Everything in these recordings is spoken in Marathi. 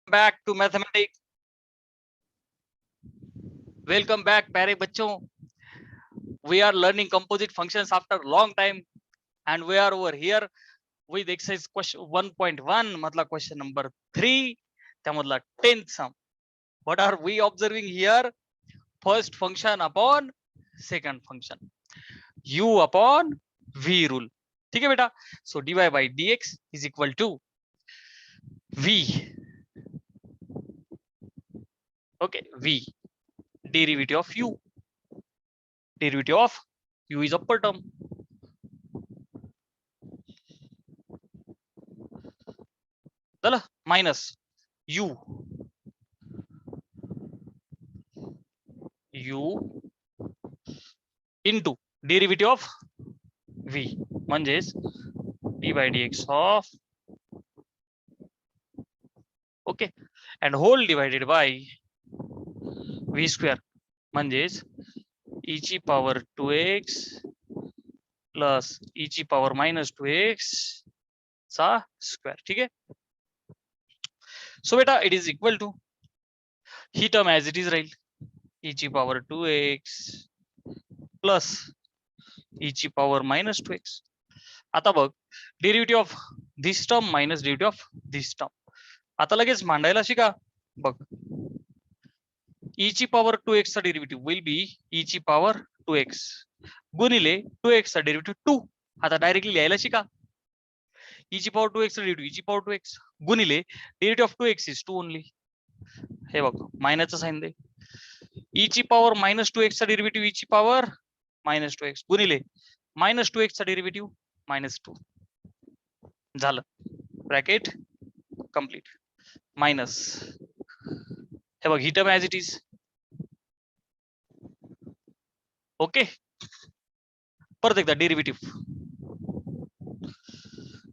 Back to mathematics. Welcome back प्यारे बच्चों। We are learning composite functions after long time and we are over here with exercise question 1.1 मतलब क्वेश्चन नंबर 3 त्यामधला 10th some. What are we observing here? First function upon second function, u upon v rule. ठीक है बेटा. So dy by dx is equal to v. Okay, v derivative of u. Derivative of u is upper term. चला minus u into derivative of v म्हणजेच d by dx of okay and whole divided by v square म्हणजेच e ची पॉवर 2x प्लस e ची पॉवर माइनस 2x चा स्क्वेअर. ठीक आहे. सो बेटा इट इज इक्वल टू ही टर्म ऍज इट इज राहील e ची पॉवर 2x प्लस e ची पॉवर माइनस 2x. आता बघ derivative of this term minus derivative of this term. आता लगेच मांडायला शिका. बघ e ची पॉवर 2x चा डेरिव्हेटिव्ह विल बी e ची पॉवर 2x गुणिले 2x चा डेरिव्हेटिव्ह 2. आता डायरेक्टली लिहायला शिका. e ची पॉवर 2x चा डेरिव्हेटिव्ह e ची पॉवर 2x गुणिले derivative of 2x is 2 only. हे बघ मायनसचा साइन दे. e ची पॉवर मायनस 2x चा डेरिव्हेटिव्ह e ची पॉवर मायनस 2x गुणिले मायनस 2x चा डेरिव्हेटिव्ह मायनस 2 झालं. Bracket complete. मायनस हे बघ ही term as it is. Okay परत एकदा डेरिव्हेटिव्ह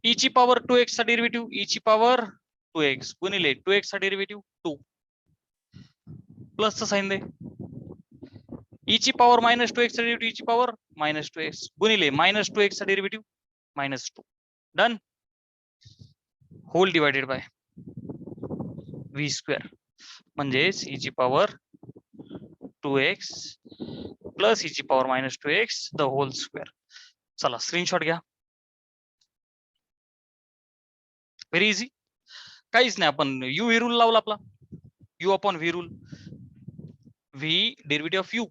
e ची पॉवर 2x चा डेरिव्हेटिव्ह e ची पॉवर 2x गुणिले 2x चा डेरिव्हेटिव्ह 2 प्लस चा साइन दे. e ची पॉवर मायनस 2x चा डेरिव्हेटिव्ह e ची पॉवर मायनस 2x गुणिले मायनस 2x चा derivative minus 2. Done. Whole divided by v square म्हणजेच e ची पॉवर 2x प्लस e ची power minus 2x the whole square. चला स्क्रीनशॉट घ्या. Very easy. काहीच नाही आपण u व्ही रूल लावला आपला. u upon v rule. v derivative of u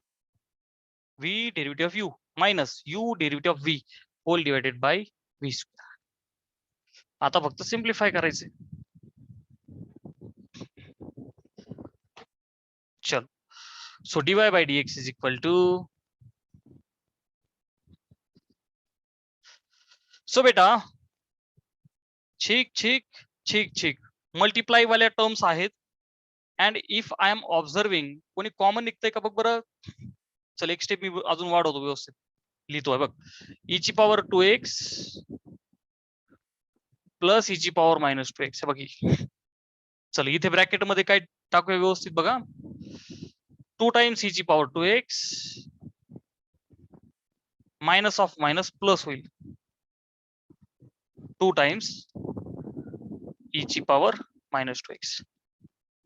v derivative of u minus u derivative of v whole divided by v square. आता फक्त सिम्प्लिफाय करायचे. चलो so dy by dx is equal to so बेटा ठीक ठीक ठीक ठीक मल्टिप्लाय वाल्या टर्म्स आहेत. And if I am observing कोणी कॉमन निघतंय का बघ बरं. चल एक स्टेप मी अजून वाढवतो व्यवस्थित लिहितोय बघ. e ची पॉवर 2x प्लस e ची पॉवर मायनस 2x बघ. चल इथे ब्रॅकेट मध्ये काय टाकूया व्यवस्थित बघा. 2 टाइम्स e ची power 2x minus of minus plus होईल 2 टाइम्स e ची पॉवर मायनस 2x.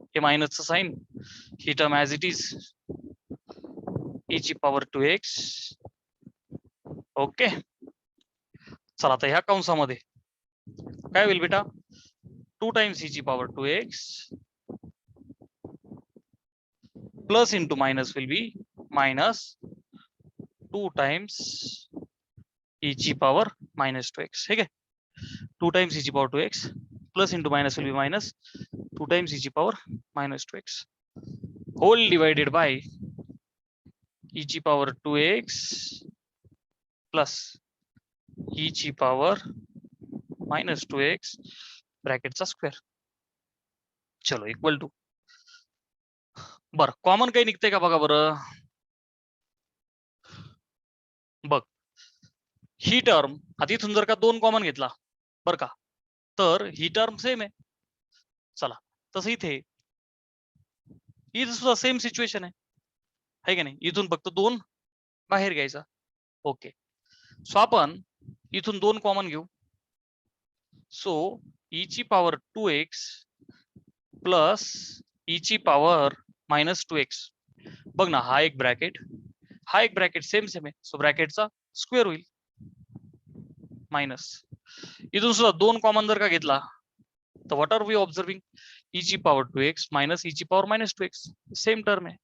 हे मायनसचं साइन ही term as it is e ची पॉवर 2x. ओके चला आता ह्या कंसामध्ये काय होईल बेटा. 2 टाइम्स e ची power 2x plus into minus will be minus 2 times e ची पॉवर मायनस 2x. ठीक आहे. 2 टाइम्स e ची power 2x plus into minus will be minus 2 times e ची power minus 2x whole divided by e ची पॉवर 2x प्लस e ची पॉवर मायनस 2x ब्रॅकेटचा स्क्वेअर. चलो इक्वल टू. बर कॉमन काही निघतंय का बघा बरं. बघ ही टर्म आता इथून जर का 2 कॉमन घेतला बर का तर ही टर्म सेम आहे. चला तसं इथे सुद्धा सेम सिच्युएशन आहे का नाही. इथून फक्त 2 बाहेर घ्यायचा. ओके सो आपण इथून 2 कॉमन घेऊ. सो e ची पॉवर 2x प्लस ई ची पॉवर -2x. बघ ना, हा एक ब्रॅकेट, हा एक ब्रॅकेट सेम सेम आहे, सो ब्रॅकेटचा स्क्वेअर होईल मायनस. इथून सुद्धा 2 कॉमन जर का घेतला तर what are we observing, e ची पॉवर 2x मायनस ई ची पॉवर -2x, सेम टर्म आहे,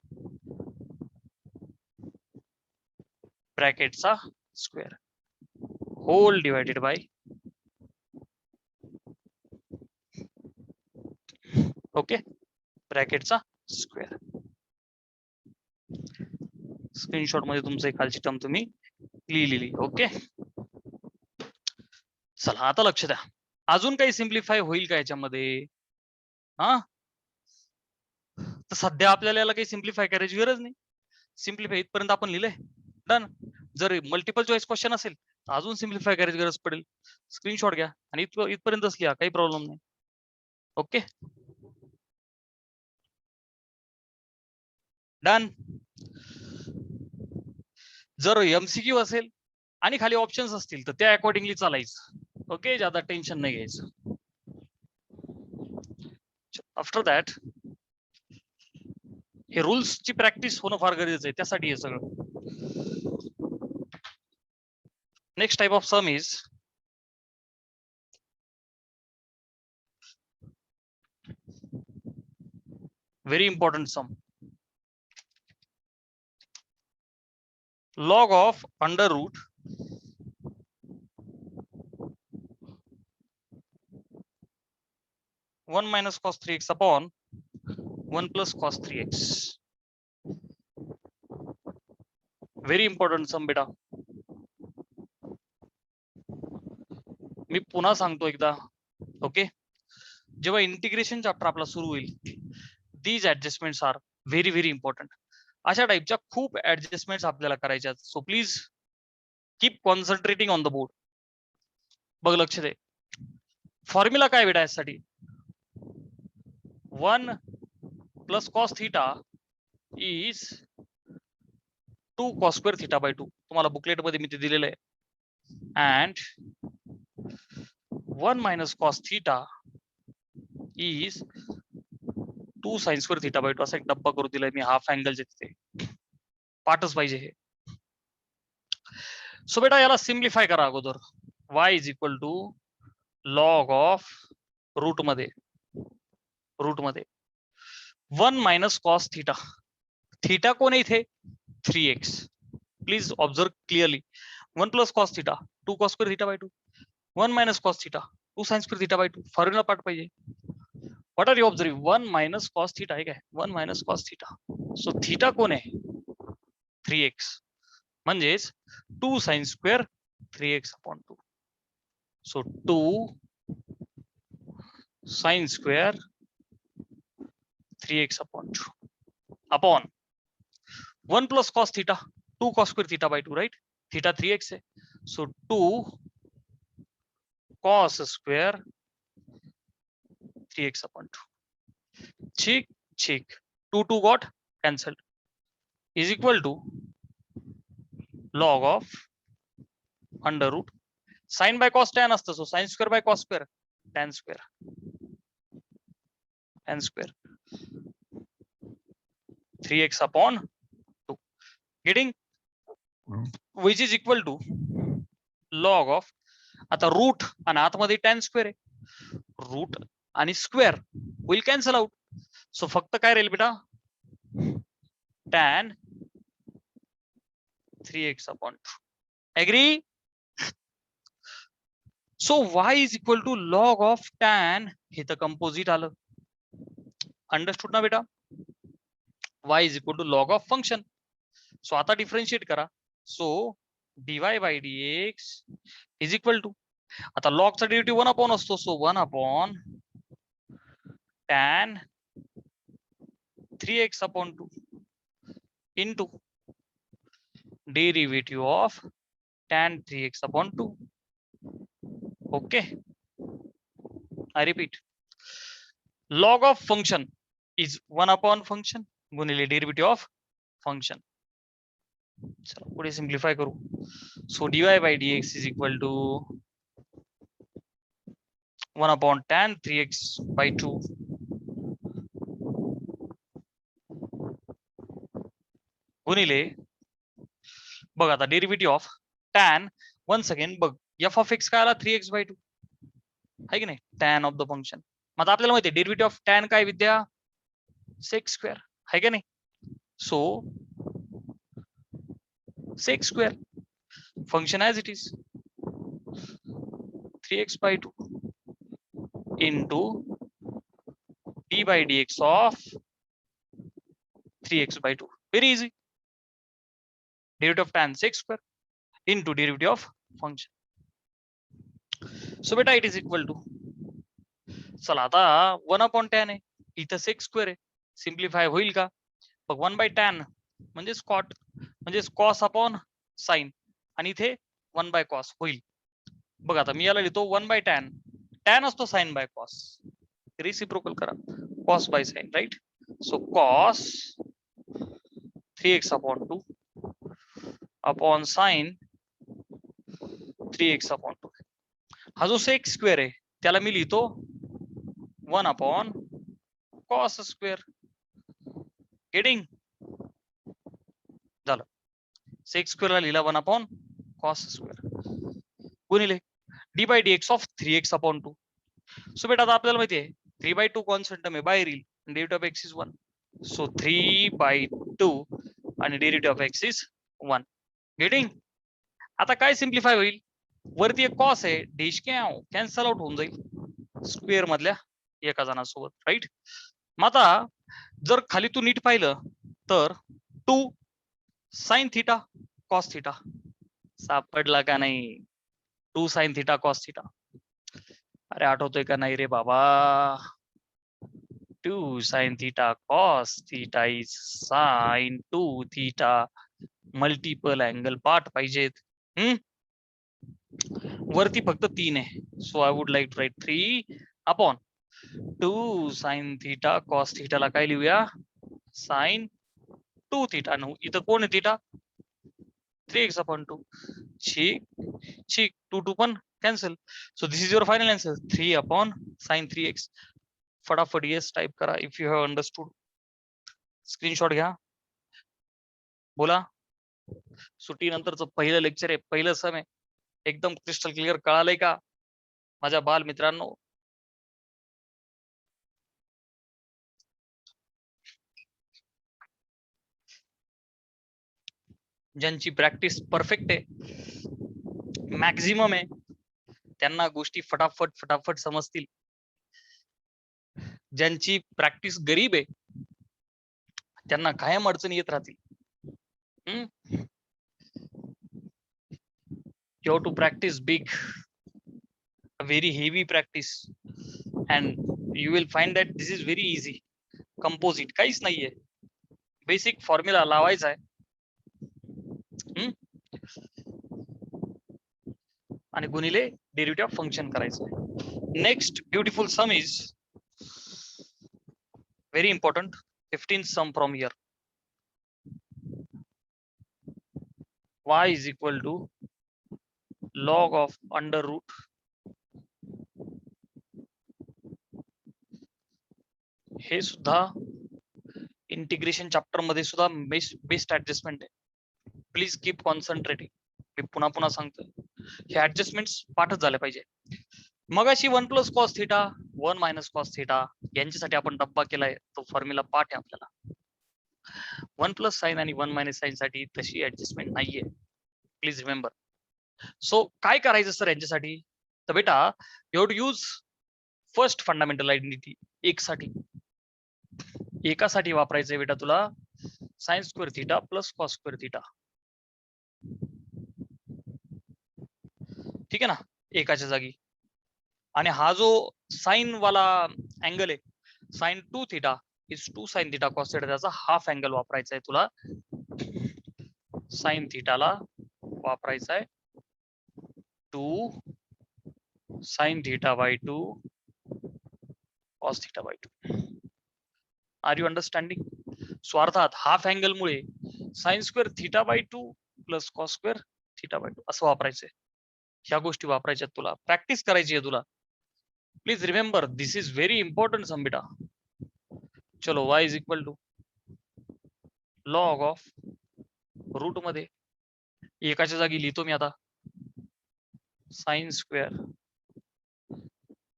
ब्रॅकेटचा square whole divided by, okay, ब्रॅकेटचा स्क्वेअर. स्क्रीनशॉट मध्ये तुमचं खालची टर्म तुम्ही लिहिलेली. ओके, चला आता लक्ष द्या, अजून काही सिम्प्लिफाय होईल का याच्यामध्ये? हा, तर सध्या आपल्याला याला काही सिम्प्लिफाय करायची गरज नाही. सिम्प्लिफाय इथपर्यंत आपण लिहिलंय, डन. जर मल्टिपल चॉईस क्वेश्चन असेल तर अजून सिम्प्लिफाय करायची गरज पडेल. स्क्रीनशॉट घ्या आणि इथपर्यंतच लिहा, काही प्रॉब्लेम नाही. Okay, done. जर एमसीक्यू असेल आणि खाली ऑप्शन्स असतील तर त्या अकॉर्डिंगली चालायचं. ओके, ज्यादा टेन्शन नाही घ्यायचं. आफ्टर दॅट हे रूल्सची प्रॅक्टिस होणं फार गरजेचं आहे, त्यासाठी हे सगळं. Next type of some is very important sum. Log of under root (1 minus cos 3x upon 1 plus cos 3x). Very important sum बेटा. मी पुन्हा सांगतो एकदा. ओके, जेव्हा इंटिग्रेशन चॅप्टर आपला सुरू होईल, these adjustments are very very important. अशा टाइपच्या खूप ऍडजस्टमेंट्स आपल्याला करायच्या, so please keep concentrating on the board. बघ, लक्ष दे, फॉर्म्युला काय बेटा यासाठी? 1 plus cos theta is 2 cos square theta by 2. तुम्हाला बुकलेट मध्ये मी ते दिलेलं आहे. and 1 minus cos theta is 2 sin square theta by 2. असा एक डब्बा करू दिलाय मी, हाफ अँगल तिथे पाठच पाहिजे हे. सो बेटा याला सिम्प्लिफाय करा अगोदर. y is equal to log of root मध्ये 1 मायनस कॉस थीटा. थीटा कोण आहे इथे? 3x. Please observe clearly. 1 plus cos theta 2 cos square theta by 2, 1 minus cos theta 2 sine square theta by 2. Formula पाठ पाहिजे. What are you observing? 1 minus cos theta आहे काय? 1 minus cos theta. So theta कोण आहे? 3x, म्हणजेच 2 sine square 3x upon 2. So 2 sine square 3x upon 2 upon 1 plus cos theta 2 cos square theta by 2, right? Theta 3x है, so 2 cos square 3x upon 2. ठीक ठीक, 2 got cancelled, is equal to log of under root sin by cos tan असतं, so sin square by cos square tan square tan square 3x upon 2. Getting? Which is equal to log of, आता रूट आणि आतमध्ये tan square आहे, रूट आणि square will cancel out. So फक्त काय राहील बेटा? tan 3x upon 2. Agree? So y is equal to log of tan, हे तर कंपोजिट आलं. अंडरस्टूड ना बेटा? y is equal to log of function. So आता डिफरन्शिएट करा. So dy by dx is equal to, आता लॉगचा डेरिव्हेटिव्ह 1 अपॉन असतो, so 1 upon tan 3x upon 2 into derivative of tan 3x upon 2. Okay, I repeat, log of function is 1 upon function गुणिले derivative of function. चलो पुढे सिम्प्लिफाय करू. So dy by dx is equal to 1 upon tan 3x by 2 गुणिले बघ आता derivative of tan once again बघ एफ ऑफ एक्स काय आला 3x/2 आहे की नाही टॅन ऑफ द फंक्शन. मग आता आपल्याला माहिती आहे डेरिव्हेटिव्ह ऑफ टॅन काय विद्या सेक स्क्वेअर आहे की नाही. So sec square function as it is 3x/2 into d/dx of 3x/2. Very easy. Derivative of tan sec square into derivative of function. So beta it is equal to चला आता 1/tan आहे इथं sec square आहे सिम्प्लिफाय होईल का बघ 1/tan म्हणजेच cot म्हणजेच cos अपॉन sin आणि इथे 1/cos होईल. बघ आता मी याला लिहितो 1/tan tan असतो sin by cos रिसिप्रोकल करा cos by sin right. So cos 3x/2 upon sin 3x/2. हा जो सेक स्क्वेअर आहे त्याला मी लिहितो 1/cos स्क्वेअर. गेटिंग झालं सेक स्क्वेअरला लिहिला 1/cos स्क्वेअर गुणिले d/dx ऑफ 3x/2. सो बेटा आता आपल्याला माहिती आहे 3/2 कॉन्स्टंट आहे बाहेर येईल derivative of x is 1. So 3/2 आणि derivative of x is 1. Getting आता काय सिम्प्लिफाय होईल वरती एक कॉस आहे डेश कॅन्सल आउट होऊन जाईल स्क्वेअर मधल्या एका जणासोबत राईट. मग आता जर खाली तू नीट पाहिलं तर 2 sin थिटा कॉस थिटा सापडला का नाही 2 sin थिटा कॉस थिटा. अरे आठवतोय का नाही रे बाबा 2 sin theta cos theta is sin 2 theta multiple angle part पाहिजेत. वरती फक्त 3 आहे so I would like to write 3/2 sin theta cos थिटाला काय लिहूया sin 2 थिटा. इथं कोण आहे थिटा 3x/2 ठीक 2 पण cancel. So this is your final answer 3/sin 3x. फटाफट येस टाइप करा if you have understood. Screenshot घ्या बोला. सुट्टी नंतरचं पहिलं लेक्चर आहे पहिलं सम आहे एकदम क्रिस्टल क्लिअर कळालंय का माझ्या बाल मित्रांनो. ज्यांची प्रॅक्टिस परफेक्ट आहे मॅक्झिमम आहे त्यांना गोष्टी फटाफट समजतील. ज्यांची प्रॅक्टिस गरीब आहे त्यांना कायम अडचणी येत राहतील. You have to practice big, a very heavy practice, and you will find that this is very easy. Composite काहीच नाहीये बेसिक फॉर्म्युला लावायचा आहे आणि गुणिले डेरिव्हेटिव्ह ऑफ फंक्शन करायचं आहे. Next beautiful some is very important 15th sum from here. Y is equal to log of under root हे सुद्धा इंटिग्रेशन चॅप्टर मध्ये सुद्धा बेस्ट ऍडजस्टमेंट आहे. Please keep concentrating. मी पुन्हा सांगतोय हे ऍडजस्टमेंट्स पाठच झाले पाहिजे. मग अशी 1 + cos थिटा 1 - cos थिटा यांच्यासाठी आपण डब्बा केलाय तो फॉर्म्युला पाठ आहे आपल्याला. 1 + sin आणि 1 - sin साठी तशी ऍडजस्टमेंट नाहीये प्लीज रिमेंबर. सो काय करायचं सर यांच्यासाठी तर बेटा you have to use first fundamental identity एकासाठी वापरायचंय बेटा तुला sin square theta + cos square theta. ठीक आहे ना एकाच्या जागी. आणि हा जो साइन वाला अँगल आहे sin 2 theta is 2 sin theta cos theta त्याचा हाफ अँगल वापरायचा आहे तुला. sin थिटाला वापरायचा आहे 2 sin θ/2 cos θ/2. Are you understanding. So अर्थात हाफ अँगल मुळे sin स्क्वेअर θ/2 + cos स्क्वेअर θ/2 असं वापरायचंय. ह्या गोष्टी वापरायच्या तुला प्रॅक्टिस करायची आहे तुला. Please remember this is very important some बेटा. चलो y is equal to log of root मध्ये एकाच्या जागी लिहितो मी आता sine square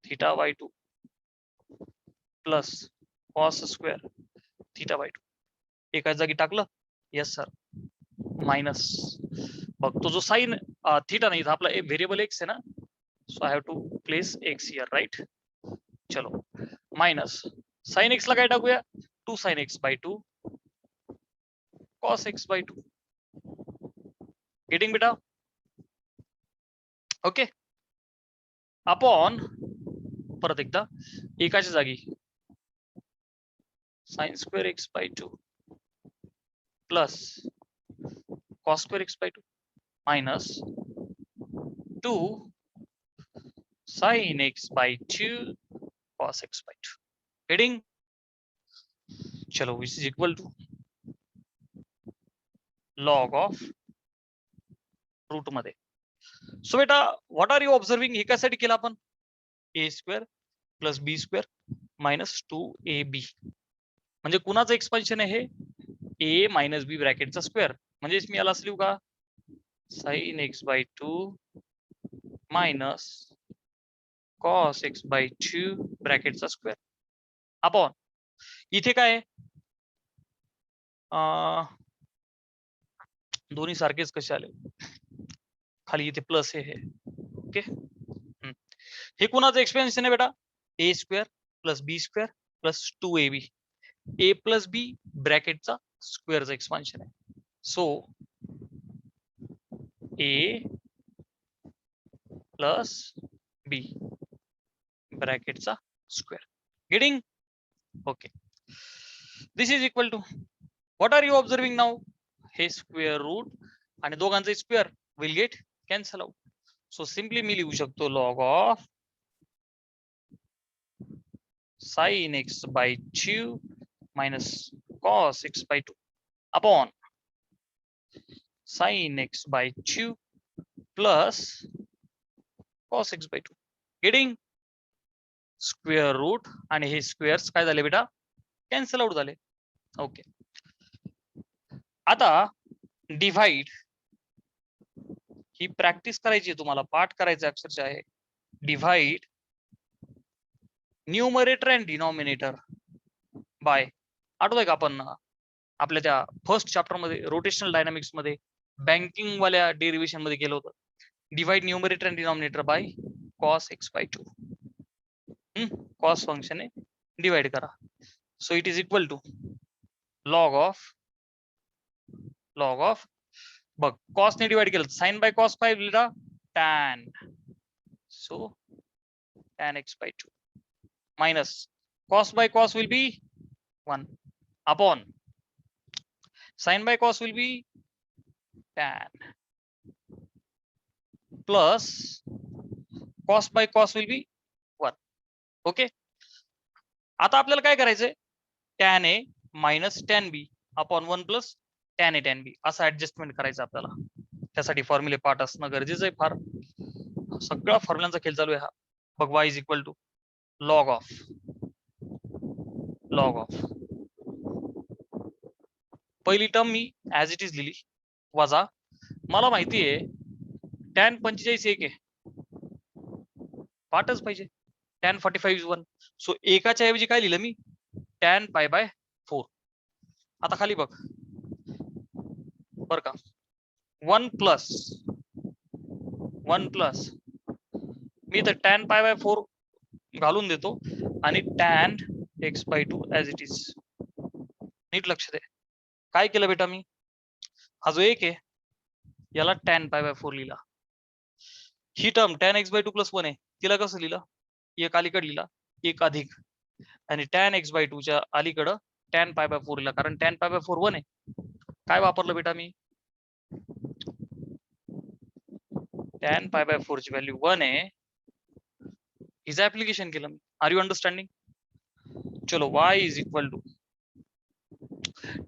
theta by 2 plus cos square theta by 2 एकाच जागी टाकलं. Yes sir. मायनस बघ तो जो साइन थीटा नाही आपला व्हेरिएबल एक्स आहे ना. So I have to place x here right. चलो मायनस साइन एक्स ला काय टाकूया 2 sine x by 2 cos x by 2. Getting बेटा. ओके. अपॉन परत एकदा एकाच्या जागी sine square x by 2 plus cos square x by 2 minus 2 sin x by 2 cos x by 2. Heading. चलो which is equal to log of root मध्ये. सो बेटा व्हॉट आर यू ऑब्झर्विंग हे कशासाठी केलं आपण a square plus B square minus 2ab म्हणजे कुणाचं एक्सपान्शन आहे हे a मायनस बी ब्रॅकेटचा स्क्वेअर म्हणजे मी याला असं लिहू का sin x by 2 minus cos x by 2 ब्रॅकेटचा स्क्वेअर अपॉन इथे काय दोन्ही सारखेच कसे आले खाली इथे प्लस हे ओके. हे कुणाचं एक्सपेन्शन आहे बेटा A square plus B square plus 2ab A plus B ब्रॅकेटचा स्क्वेअरचं एक्सपान्शन आहे. सो ए प्लस बी ब्रॅकेटचा square. Getting. Okay. This is equal to what are you observing now हे स्क्वेअर रूट आणि दोघांचे square will get cancel out. So simply मी लिहू शकतो log of sin x by 2 minus cos x by 2 upon sin x by 2 plus cos x by 2. Getting. Square root आणि हे स्क्वेअर्स काय झाले बेटा कॅन्सल आउट झाले. ओके. आता डिव्हाइड ही प्रॅक्टिस करायची तुम्हाला पाठ करायचा अक्षरशः आहे. Divide numerator and denominator by आठवतंय का आपण आपल्या त्या फर्स्ट चॅप्टर मध्ये रोटेशनल डायनामिक्स मध्ये बँकिंग वाल्या डेरिव्हेशन मध्ये केलं होतं. Divide numerator and denominator by cos x by 2. Cos function आहे डिवाइड करा. So it is equal to log of बघ कॉस ने डिवाइड केलं साइन बाय कॉस काय लिहिला tan. So tan x by 2 minus cos by cos will be 1 upon sin by cos will be tan plus cos by cos will be 1. Okay. आता आपल्याला काय करायचंय tan a minus tan b upon 1 plus tan a tan b असं ऍडजस्टमेंट करायचं आपल्याला. त्यासाठी फॉर्म्युले पाठ असणं गरजेचं आहे फार. सगळा फॉर्म्युलांचा खेळ चालू आहे हा. बघ y is equal to log of पहिली टर्म मी ऍज इट इज लिहिली वजा मला माहिती आहे tan 45 एक आहे पाठच पाहिजे tan 45 is 1. सो एकाच्या ऐवजी काय लिहिलं मी tan पाय बाय 4. आता खाली बघ बर का 1 प्लस मी तर tan पाय बाय 4 घालून देतो आणि tan x by 2 as it is. नीट लक्ष दे काय केलं बेटा मी हा जो एक आहे याला tan पाय बाय 4 लिहिला. ही term tan x by 2 plus 1 आहे तिला कसं लिहिलं एक अलीकडे लिहिला एक अधिक आणि tan x by 2 च्या अलीकडं tan पाय बाय 4 लिहिला कारण tan पाय बाय 4 1 आहे. काय वापरलं बेटा मी tan पाय बाय 4 ची व्हॅल्यू 1 आहे हिचं ऍप्लिकेशन केलं मी. Are you understanding. चलो y is equal to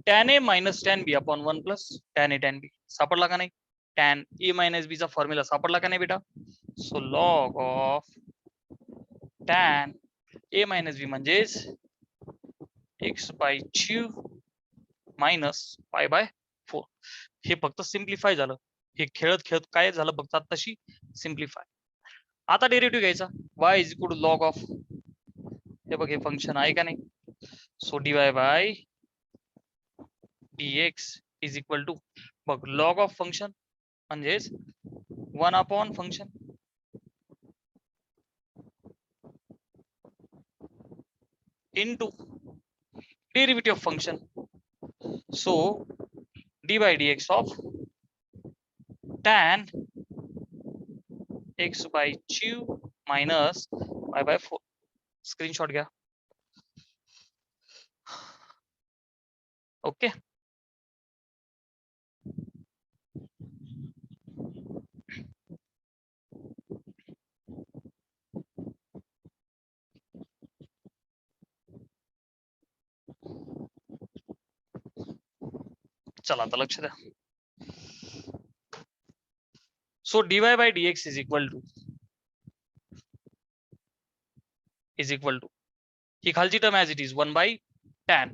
tan a minus tan b upon 1 plus tan a tan b सापडला का नाही. tan a मायनस b चा फॉर्म्युला सापडला का नाही बेटा. So log of tan a minus b म्हणजेच x by 2 minus pi by 4. हे फक्त सिम्प्लिफाय झालं. हे खेळत खेळत काय झालं फक्त आताशी सिम्प्लिफाय. आता डेरिव्हेटिव्ह घ्यायचा y is equal to log of, हे बघ हे फंक्शन आहे का नाही. So dy by dx is equal to बघ लॉग ऑफ फंक्शन म्हणजेच 1 upon function into derivative of function. So d by dx of tan x by 2 minus y by 4. Screenshot घ्या. ओके. चला आता लक्ष द्या. So dy by dx is equal to ही खालची term as it is 1 by tan.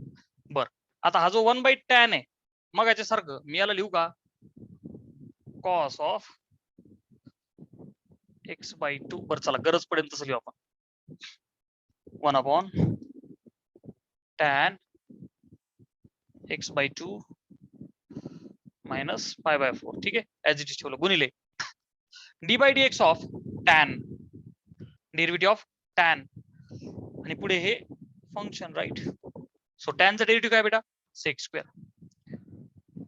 बर आता हा जो 1 by tan आहे मग याच्यासारखं मी याला लिहू का cos ऑफ x by 2. बर चला गरज पडेल तसं लिहू आपण 1 upon tan x by 2 minus pi by 4. ठीक आहे ऍज इट इज ठेवलं गुणिले d by dx of tan derivative of tan आणि पुढे हे फंक्शन राईट. सो tan चा डेरिव्हेटिव्ह काय बेटा sec square.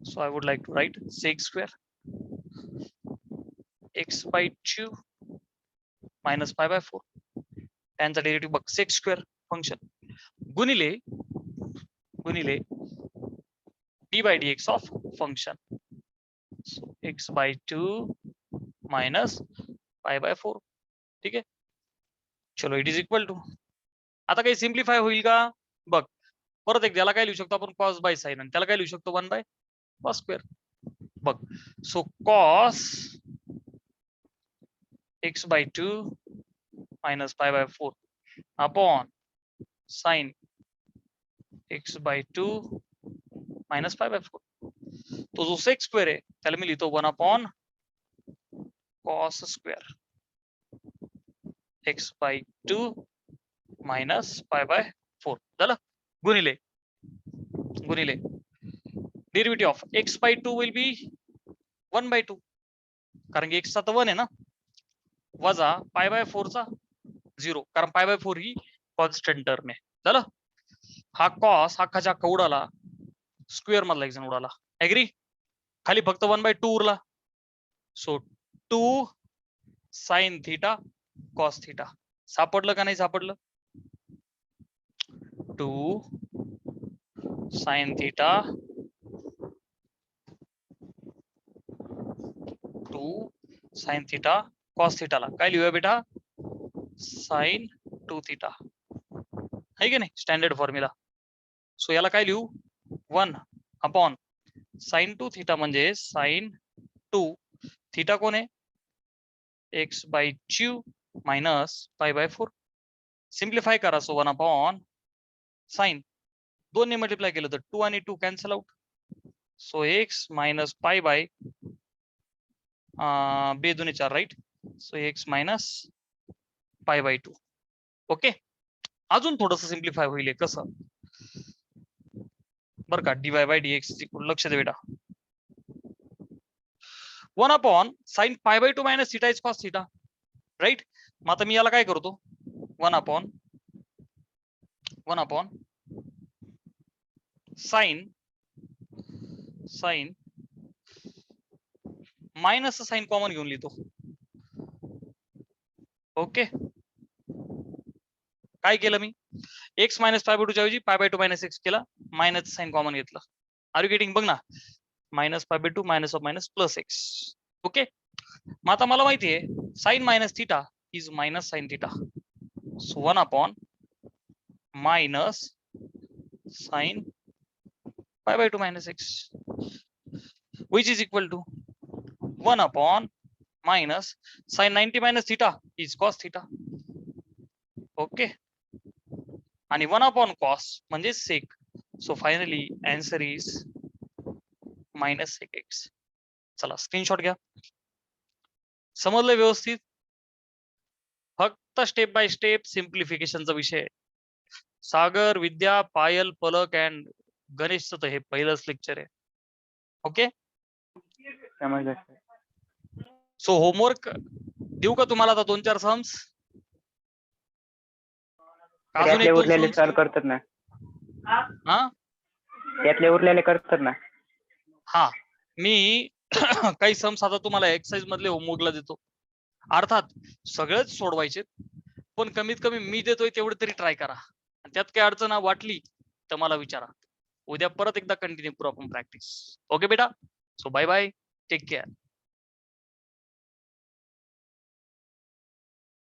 So I would like to write sec square x by 2 minus pi by 4. tan चा डेरिव्हेटिव्ह बघ sec square फंक्शन गुणिले d by dx of function. So x by 2 minus pi by 4. ठीक आहे चलो इट इज इक्वल टू. आता काही सिम्प्लिफाय होईल का बघ परत एक त्याला काय लिहू शकतो आपण cos बाय sin आणि त्याला काय लिहू शकतो 1 by cos स्क्वेअर. बघ so cos x by 2 minus pi by 4 upon sin x by 2 minus pi by 4. तो जो sec स्क्वेअर आहे त्याला मी लिहितो 1 upon cos square x by 2 minus pi by 4 झालं गुणिले derivative of x by 2 will be 1 by 2 कारण की x चा तर 1 आहे ना वजा pi by 4 चा 0 कारण pi by 4 he constant term आहे. झालं हा cos अख्खाच्या अख्खा उडाला स्क्वेअर मधला एक जण उडाला ऍग्री. खाली फक्त 1 by 2 उरला. So 2 sin theta cos theta सापडलं का नाही सापडलं. 2 sin theta 2 sin theta cos थीटाला काय लिहूया बेटा sin 2 थीटा आहे की नाही स्टँडर्ड फॉर्म्युला. सो याला काय लिहू 1 अपॉन sin 2 थीटा म्हणजे sin 2 थीटा कोण आहे x by 2 minus pi by 4. Simplify करा सो 1 अपॉन sin 2 ने मल्टिप्लाय केलं तर 2 आणि 2 cancel out. So x minus pi by 2 दुने 4 right. So x minus pi by 2. Okay अजून थोडस सिम्प्लिफाय होईल कसं बरं का dy बाय dx लक्ष दे बेटा 1 upon sin pi by 2 minus theta is cos theta right. मग आता मी याला काय करतो 1 upon sin minus sine common घेऊन लिहितो. ओके काय केलं मी x मायनस पाय बाय 2 च्या ऐवजी पाय बाय 2 मायनस x केला मायनस साइन कॉमन घेतलं. आर यू गेटिंग बघ ना minus pi by 2 minus of minus plus x. Okay मग आता मला माहिती आहे sign minus theta is minus sine theta. So 1 upon minus sine pi by 2 minus x which is equal to 1 upon minus sin 90 minus theta is cos theta. Okay आणि 1 upon cos म्हणजे sec. So finally answer is minus 1x. चला स्क्रीनशॉट घ्या. समजलं व्यवस्थित? फक्त स्टेप बाय स्टेप सिम्प्लिफिकेशनचा विषय आहे. सागर, विद्या, पायल, पलक अँड गणेशचं तर हे पहिलंच लेक्चर आहे. ओके, समजलं. सो होमवर्क देऊ का तुम्हाला आता 2-4 सम्स? अजून त्यातले एक दोन उरलेले सम्स सॉल्व करतात ना. हा त्यातले उरलेले करतात ना. हा मी काही सम्स आता तुम्हाला एक्सरसाइज मधले होमवर्कला देतो. अर्थात सगळेच सोडवायचे, पण कमीत कमी मी देतोय तेवढे तरी ट्राय करा. त्यात काही अडचण वाटली तर मला विचारा. उद्या परत एकदा कंटिन्यू करू आपण प्रॅक्टिस. ओके बेटा, so bye bye, take care.